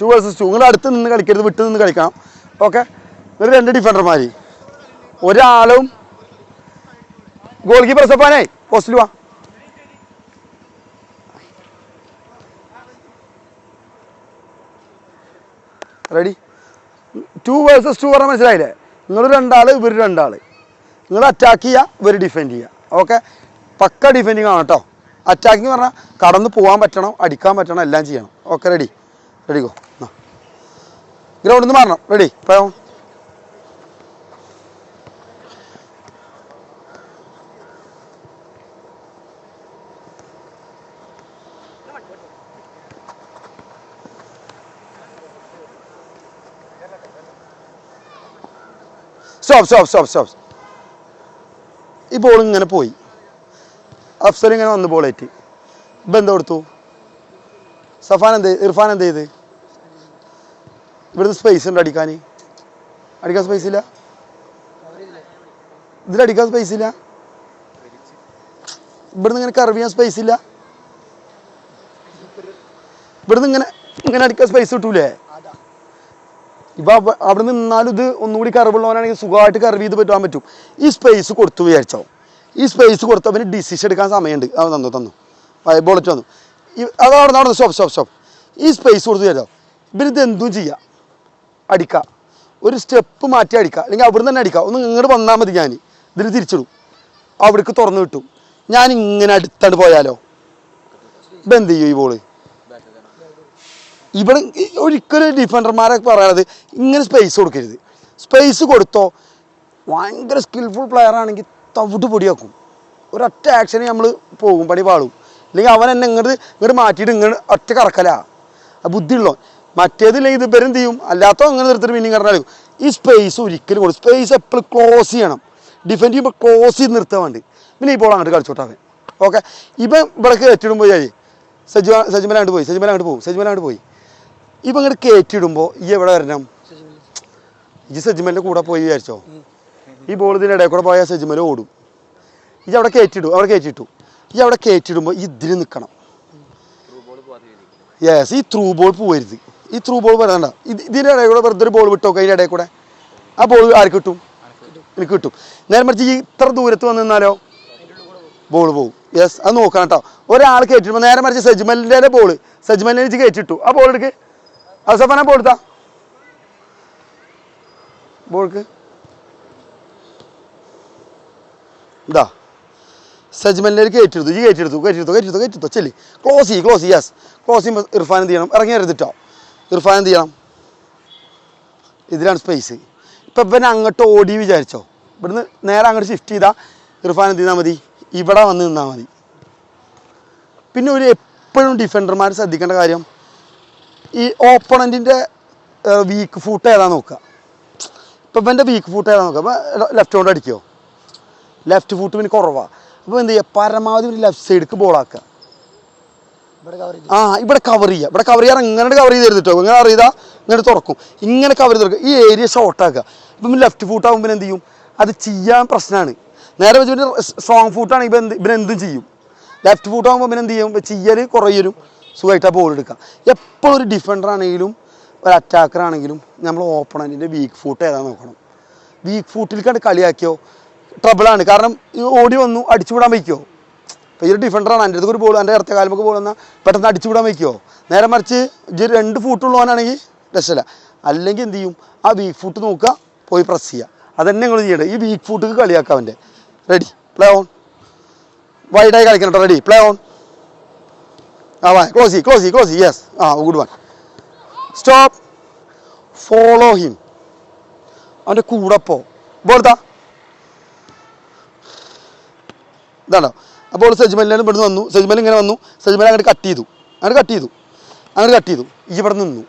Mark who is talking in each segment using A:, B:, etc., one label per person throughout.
A: 2 vs 2. നിങ്ങൾ അടുത്ത് നിന്ന് കളിക്കരുത്, വിട്ട് നിന്ന് കളിക്കണം. ഓക്കെ, നിങ്ങൾ 2 ഡിഫൻഡർമാർ, ഒരാളും ഗോൾ കീപ്പർ സപ്പാനേ പോസ്റ്റിൽ വാ. റെഡി? 2 vs 2 പറഞ്ഞാൽ മനസ്സിലായില്ലേ? നിങ്ങൾ 2 ആൾ, ഇവർ 2 ആൾ. നിങ്ങൾ അറ്റാക്ക് ചെയ്യുക, ഇവർ ഡിഫെൻഡ് ചെയ്യുക. ഓക്കെ, പക്ക ഡിഫെൻഡിങ് ആണ് കേട്ടോ. അറ്റാക്കിങ് പറഞ്ഞാൽ കടന്ന് പോകാൻ പറ്റണം, അടിക്കാൻ പറ്റണം, എല്ലാം ചെയ്യണം. Okay, ready? Ready go. ഗ്രൗണ്ടിൽ നിന്ന് മാറണം. റെഡി? പോയോ? സ്റ്റോപ്പ്. ഈ ബോൾ ഇങ്ങനെ പോയി, അഫ്സൽ ഇങ്ങനെ വന്ന് ബോളേറ്റ്, ഇപ്പം എന്താ കൊടുത്തു? ഇർഫാൻ എന്ത് ചെയ്ത്? ഇവിടുന്ന് സ്പേസ് ഉണ്ട് അടിക്കാൻ സ്പേസ് ഇല്ല, ഇതിലടിക്കാൻ സ്പേസ് ഇല്ല, ഇവിടുന്ന് ഇങ്ങനെ കർവ് ചെയ്യാൻ സ്പേസ് ഇല്ല, ഇവിടുന്ന് ഇങ്ങനെ അടിക്കാൻ സ്പേസ് കിട്ടൂലേ? ഇപ്പം അവിടെ നിന്നാലും ഇത് ഒന്നുകൂടി കർവുള്ളവനാണെങ്കിൽ സുഖമായിട്ട് കർവ് ചെയ്ത് പറ്റാൻ പറ്റും. ഈ സ്പേസ് കൊടുത്തു വിചാരിച്ചോ, ഈ സ്പേസ് കൊടുത്തവന് ഡിസിഷൻ എടുക്കാൻ സമയമുണ്ട്. അവൻ തന്നു ബോളറ്റ് വന്നു, അതവിടെ സ്റ്റോപ്പ്. ഈ സ്പേസ് കൊടുത്തു വിചാരിച്ചോ, ഇവരിത് എന്തും ചെയ്യാം, അടിക്കുക, ഒരു സ്റ്റെപ്പ് മാറ്റി അടിക്കുക, അല്ലെങ്കിൽ അവിടെ നിന്ന് തന്നെ അടിക്കുക. ഒന്ന് ഇങ്ങോട്ട് വന്നാൽ മതി, ഞാൻ ഇതിൽ തിരിച്ചിടും, അവിടേക്ക് തുറന്നു കിട്ടും. ഞാൻ ഇങ്ങനെ അടുത്താണ് പോയാലോ, ഇപ്പം എന്ത് ചെയ്യും? ഈ ബോള് ഇവിടെ ഒരിക്കലും ഡിഫൻഡർമാരെ പറയണത് ഇങ്ങനെ സ്പേസ് കൊടുക്കരുത്. സ്പേസ് കൊടുത്തോ, ഭയങ്കര സ്കിൽഫുൾ പ്ലെയർ ആണെങ്കിൽ തവിട്ട് പൊടിയാക്കും. ഒരൊറ്റ ആക്ഷന് നമ്മൾ പോകും, പണി പാളും. അല്ലെങ്കിൽ അവൻ എന്നെ ഇങ്ങോട്ട് മാറ്റിയിട്ട് ഇങ്ങോട്ട് ഒറ്റ കറക്കലാ ബുദ്ധിയുള്ളോ. മറ്റേതില്ലെങ്കിൽ ഇത് പേരെന്ത് ചെയ്യും? അല്ലാത്തോ അങ്ങനെ നിർത്തിട്ട് പിന്നെയും കറങ്ങാൻ. ഈ സ്പേസ് ഒരിക്കലും കൊടുക്കും. സ്പേസ് എപ്പോഴും ക്ലോസ് ചെയ്യണം. ഡിഫെൻഡ് ചെയ്യുമ്പോൾ ക്ലോസ് ചെയ്ത് നിർത്താൻ വേണ്ടി. പിന്നെ ഈ ബോൾ അങ്ങോട്ട് കളിച്ചോട്ടെ അവൻ. ഓക്കെ, ഇപ്പം ഇവിടെ കയറ്റിടുമ്പോൾ സജിമലാണ്ട് പോയി. ഇപ്പം ഇങ്ങോട്ട് കയറ്റിയിടുമ്പോൾ ഈ എവിടെ വരണം? ഈ സജിമലിൻ്റെ കൂടെ പോയി വിചാരിച്ചോ, ഈ ബോൾ ഇതിൻ്റെ ഇടയിൽ കൂടെ പോയാൽ സജിമൽ ഓടും. ഈ അവിടെ കയറ്റിയിട്ടു. ഈ അവിടെ കയറ്റിയിടുമ്പോൾ ഇതിൽ നിൽക്കണം. യെസ്, ഈ ത്രൂ ബോൾ പോകരുത്. ഈ ത്രൂ ബോൾ വരണ്ട. ഇതിൻ്റെ ഇടയിൽ കൂടെ വെറുതെ ഒരു ബോൾ വിട്ടോക്കെ, അതിൻ്റെ ഇടയിൽ കൂടെ ആ ബോൾ ആർക്ക് കിട്ടും? എനിക്ക് കിട്ടും. നേരെ മറിച്ച് ഈ ഇത്ര ദൂരത്ത് വന്ന് നിന്നാലോ ബോൾ പോകും. യെസ്, അത് നോക്കണം കേട്ടോ. ഒരാൾ കയറ്റിടുമ്പോൾ നേരെ മറിച്ച് സജിമലിൻ്റെ ബോൾ സജിമലിനെ വെച്ച് കയറ്റിട്ടു. ആ ബോൾ എടുക്ക്, അസഫാന ബോൾ എടുത്താ ബോൾക്ക് ഇതാ സജ്മലിലേക്ക് കയറ്റിയെടുത്തു. ചെല്ലി ക്ലോസ് ചെയ്യും. യെസ്, ക്ലോസ് ചെയ്യുമ്പോൾ ഇർഫാൻ എന്ത് ചെയ്യണം? ഇറങ്ങി വരുത്തിട്ടോ. ഇർഫാൻ എന്ത് ചെയ്യണം? ഇതിലാണ് സ്പേസ്. ഇപ്പം ഇവൻ അങ്ങോട്ട് ഓടി വിചാരിച്ചോ, ഇവിടുന്ന് നേരെ അങ്ങോട്ട് ഷിഫ്റ്റ് ചെയ്താൽ ഇർഫാൻ എന്ത് ചെയ്താൽ മതി? ഇവിടെ വന്ന് നിന്നാൽ മതി. പിന്നെ ഒരു എപ്പോഴും ഡിഫൻഡർമാർ ശ്രദ്ധിക്കേണ്ട കാര്യം, ഈ ഓപ്പണൻറ്റിൻ്റെ വീക്ക് ഫൂട്ട് ഏതാ നോക്കുക. ഇപ്പം ഇവൻ്റെ വീക്ക് ഫൂട്ട് ഏതാ നോക്കുക. അപ്പം ലെഫ്റ്റ് കൊണ്ട് അടിക്കുമോ? ലെഫ്റ്റ് ഫൂട്ട് പിന്നെ കുറവാണ്. അപ്പോൾ എന്ത് ചെയ്യുക? പരമാവധി ഒരു ലെഫ്റ്റ് സൈഡിലേക്ക് ബോളാക്കുക. ഇവിടെ കവർ ചെയ്യുക. ഇങ്ങനെ കവർ ചെയ്ത് തരുന്നിട്ടോ. ഇങ്ങനെ അറിയതാ, ഇങ്ങനെ തുറക്കും, ഇങ്ങനെ കവർ ചെയ്ത് തുറക്കും. ഈ ഏരിയ ഷോർട്ടാക്കുക. ഇപ്പം ലെഫ്റ്റ് ഫൂട്ട് ആകുമ്പോൾ എന്ത് ചെയ്യും? അത് ചെയ്യാൻ പ്രശ്നമാണ്. നേരെ വെച്ച് പിന്നെ സ്ട്രോങ് ഫൂട്ടാണെങ്കിൽ ഇവനെന്തും ചെയ്യും. ലെഫ്റ്റ് ഫൂട്ട് ആകുമ്പോൾ പിന്നെ എന്ത് ചെയ്യും? ചെയ്യൽ കുറയലും സുഖമായിട്ട് ആ ബോൾ എടുക്കാം. എപ്പോഴും ഒരു ഡിഫൻഡർ ആണെങ്കിലും ഒരു അറ്റാക്കർ ആണെങ്കിലും നമ്മൾ ഓപ്പണൻറ്റിൻ്റെ വീക്ക് ഫൂട്ട് ഏതാ നോക്കണം. വീക്ക് ഫൂട്ടിലേക്കാണ്ട് കളിയാക്കിയോ ട്രബിളാണ്. കാരണം ഓടി വന്നു അടിച്ചു വിടാൻ വയ്ക്കുമോ? ഇപ്പോൾ ഈ ഒരു ഡിഫൻഡറാണ്, എൻ്റെ അടുത്ത് ഒരു ബോൾ, എൻ്റെ ഇടത്തെ കാലമൊക്കെ ബോൾ വന്നാൽ പെട്ടെന്ന് അടിച്ചു വിടാൻ വയ്ക്കുമോ? നേരെ മറിച്ച് 2 ഫൂട്ടുള്ളവനാണെങ്കിൽ രക്ഷയില്ല. അല്ലെങ്കിൽ എന്ത് ചെയ്യും? ആ വീക്ക് ഫൂട്ട് നോക്കുക, പോയി പ്രസ് ചെയ്യുക. അതന്നെ നിങ്ങൾ ചെയ്യേണ്ടത്. ഈ വീക്ക് ഫൂട്ടിക്ക് കളിയാക്കുക അവൻ്റെ. റെഡി? Play on. വൈഡായി കളിക്കണം കേട്ടോ. റെഡി? Play on. ക്ലോസ് ചെയ്യ്. Yes, good one. Stop. Follow him. അവൻ്റെ കൂടെ പോ. ബോൾത്താ ഇതാണോ? അപ്പോൾ സജ്മലിനും ഇവിടുന്ന് വന്നു. സജ്മൽ ഇങ്ങനെ വന്നു. സജ്മൽ അങ്ങോട്ട് കട്ട് ചെയ്തു. ഈ ഇവിടെ നിന്നു.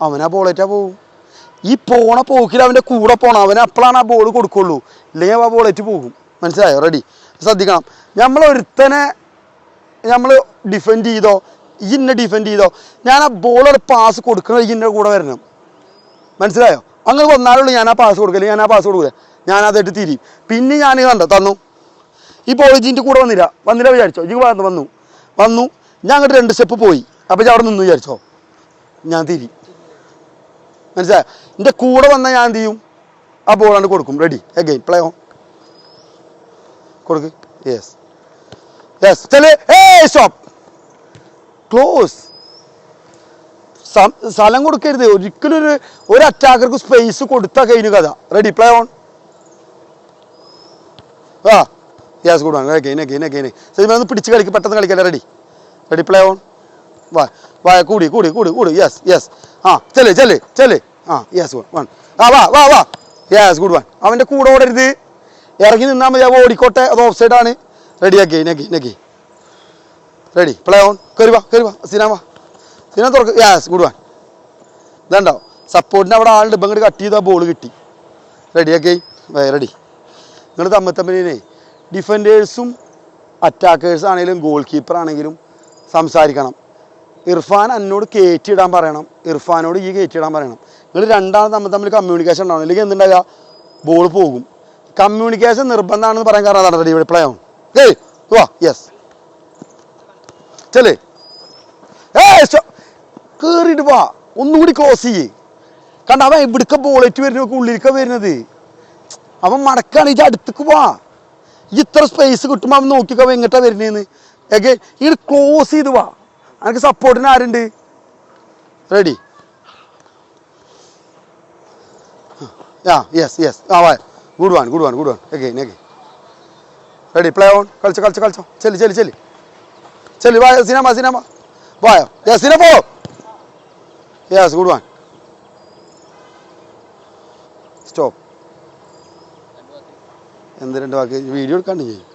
A: അവനാ ബോളേറ്റാ പോവും. ഈ പോണ പോക്കിൽ അവൻ്റെ കൂടെ പോകണം. അവന് അപ്പോഴാണ് ആ ബോൾ കൊടുക്കുള്ളൂ. ഇല്ലെങ്കിൽ ആ ബോളേറ്റ് പോകും. മനസ്സിലായോ? റെഡി? ശ്രദ്ധിക്കണം. നമ്മളൊരുത്തനെ നമ്മൾ ഡിഫെൻഡ് ചെയ്തോ, ഇന്നെ ഡിഫെൻഡ് ചെയ്തോ, ഞാൻ ആ ബോളൊരു പാസ് കൊടുക്കണോ ഇന്നെ കൂടെ വരണം. മനസ്സിലായോ? അങ്ങനെ വന്നാലുള്ളൂ ഞാൻ ആ പാസ് കൊടുക്കില്ല. ഞാനതായിട്ട് തിരിയും. പിന്നെ ഞാൻ തന്നു. ഈ ബോൾ ജിൻ്റെ കൂടെ വന്നില്ല വിചാരിച്ചോ. ജി വന്നു ഞാൻ അങ്ങോട്ട് 2 സ്റ്റെപ്പ് പോയി. അപ്പോൾ ഞാൻ അവിടെ നിന്ന് വിചാരിച്ചോ. ഞാൻ തിരി. മനസ്സിലായോ? എൻ്റെ കൂടെ വന്നാൽ ഞാൻ എന്ത് ചെയ്യും? ആ ബോളാണ്ട് കൊടുക്കും. റെഡി അഗൈൻ പ്ലേ ഓൺ കൊടുക്ക്. യെസ് യെസ് ചെല്. Stop close. സ്ഥലം കൊടുക്കരുത് ഒരിക്കലും. ഒരു അറ്റാക്കർക്ക് സ്പേസ് കൊടുത്താൽ കഴിഞ്ഞു കഥ. Ready play on. ആ യെസ് ഗുഡ് വൺ. ഒന്ന് പിടിച്ച് കളിക്ക്, പെട്ടെന്ന് കളിക്കല്ലേ. Ready ready play on. വാ കൂടി കൂടി കൂടി കൂടി. Yes yes. ആ ചെല് ചെല് ചെല്. ആ യെസ് ഗുഡ് വൺ. ആ വാ വാ വാ. Yes good one. അവൻ്റെ കൂടെ ഓടരുത്, ഇറങ്ങി നിന്നാൽ മതി. അവ ഓടിക്കോട്ടെ, അത് ഓഫ് സൈഡ് ആണ്. Ready again again again. Ready play on. കയറി വാ കയറി വാ. സിനാ വാ, സിനാ തുറക്ക്. Yes good one. ഇതുണ്ടോ സപ്പോർട്ടിന് അവിടെ ആളുണ്ട്. ഇപ്പം ഇങ്ങോട്ട് കട്ട് ചെയ്താൽ ബോൾ കിട്ടി. Ready again. റെഡി. നിങ്ങൾ തമ്മിൽ ഡിഫൻഡേഴ്സും അറ്റാക്കേഴ്സ് ആണെങ്കിലും ഗോൾ കീപ്പർ ആണെങ്കിലും സംസാരിക്കണം. ഇർഫാൻ എന്നോട് കയറ്റിയിടാൻ പറയണം, ഇർഫാനോട് ഈ കയറ്റിയിടാൻ പറയണം. നിങ്ങൾ രണ്ടാളും തമ്മിൽ കമ്മ്യൂണിക്കേഷൻ ഉണ്ടാവണം. അല്ലെങ്കിൽ എന്തുണ്ടാകുക, ബോൾ പോകും. കമ്മ്യൂണിക്കേഷൻ നിർബന്ധമാണെന്ന് പറയാൻ കാരണം അതാണ്. Ready play on. വാ യെസ് ചെല്ലേ. കയറിയിട്ട് വാ, ഒന്നുകൂടി ക്രോസ് ചെയ്യേ. കാരണം അവൻ ഇവിടുത്തെ ബോളേറ്റ് വരുന്നൊക്കെ ഉള്ളിലേക്കാ വരുന്നത്. അവൻ മടക്കാണ്. ഇത് അടുത്തേക്ക് വാ. ഇത്ര സ്പേസ് കിട്ടുമ്പോൾ അവൻ നോക്കിക്കോ എങ്ങോട്ടാ വരുന്നതെന്ന്. ഓക്കെ ഇങ്ങനെ ക്ലോസ് ചെയ്ത് വാ. എനിക്ക് സപ്പോർട്ടിന് ആരുണ്ട്? റെഡി. ആ യെസ് യെസ്. ആ വാ good one good one good one. Again again. Ready play on. കളിച്ചോ കളിച്ചോ കളിച്ചോ. ചെല്ലി ചെല്ലി ചെല്ലി ചെല്ലി. വാ സിനിമ സിനിമ വായോ. യെസ് സിനിമ പോ. Yes good one. സ്റ്റോപ്പ്. എന്ത് രണ്ട് വാക്ക് വീഡിയോ എടുക്കാണ്ട് ചെയ്യും.